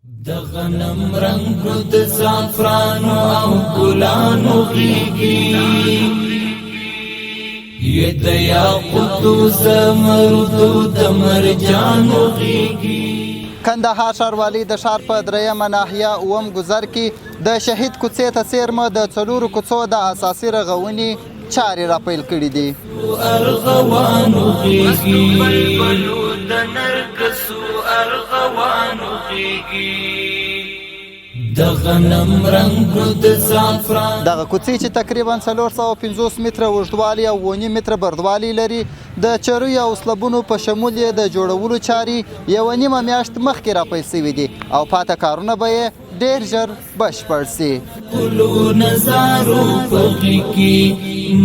د غنم رنگ د زعفرانو او ګلانو غیږي یې د یاقوتو زمردو د مرجانو غیږي. کندهار ښاروالي د ښار په درېیمه ناحیه اووم ګذر کې د شهید کوڅې ته څیرمه د څلورو کوڅو د اساسي رغونې چارې راپیل کړي دي. ارغوانو غیږي د نرګسو ارغوانو غیږي د غنم رنگ د زعفران. دغه کوڅې چې تقریبا 450 متره اوږدوالی او 1.5 متره بردوالی لري د چرۍ او سلبونو په شمول یې د جوړولو چارې 1.5 میاشت مخکې راپیل شوي دي او پاته کارونه به یې ډېر ژر بشپړ سي. ګلو نظارو په غېږ کې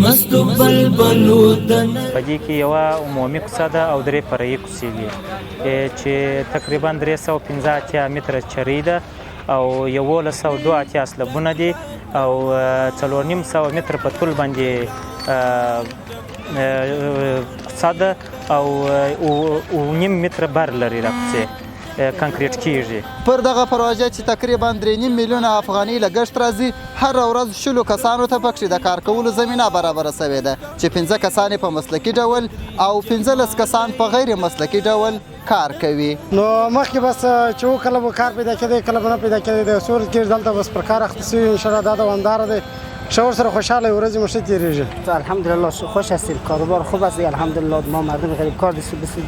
مستو بلبلو د په دې کې یوه عمومي کوڅه ده او 3 فرعي کوڅې دي چې تقریبا 315 متره چرۍ ده او 1182 سلبونه دي او 4.5 متره په طول باندې کوڅه ده او 9 متره بر لري دا کوڅې کانکریټ کیږي. پر دغه پروژه چې تقریبا 3.5 میلیونه افغانۍ لګښت راځي هر ورځ 10 کسانو ته پکې د کار کولو زمینه برابره شوې ده چې 15 کسان په مسلکي ډول او 15 کسان په غیر مسلکي ډول کار کوي. نو مخکې بس چې کله به کار پیدا کېدی کله به نه پیدا کېدی د صورت کې دلته بس پر کار اخته شوي ان شاء الله دا دوامداره دی. شور سره خوشحاله ورځې مو ښه تېرېږي. الحمدلله خوش هستیم کاروبار خوب است الحمدلله ما مردم غریب کار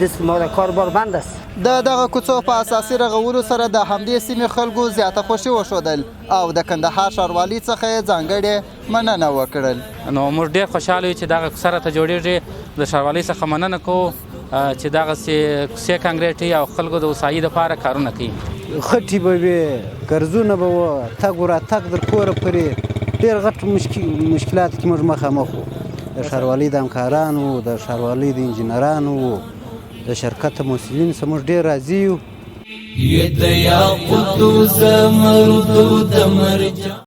دست ما کاروبار بند است. د دغه کوڅو په اساسي رغولو سره د همدې سیمې خلکو زیاته خوښي وښودل او د کندهار ښاروالي څخه یې ځانګړې مننه وکړل. نو موږ ډېر خوشحاله یو چې دغه کوڅه راته جوړېږي. د ښاروالۍ څخه مننه کوو چې دغسې کوڅې کانکریټي او خلکو د هوسایي دپاره کارونه کوي. خټې به وي ګرځونه به وه تګ وراتګ در کوره پورې ډېر غټ مشکلات کې موږ مخامخ وو. د ښاروالۍ د همکارانو د ښاروالۍ د انجینرانو د شرکت مسؤلینو څخه موږ ډېر راضي یو. یې د یاقوتو زمردو د مرجان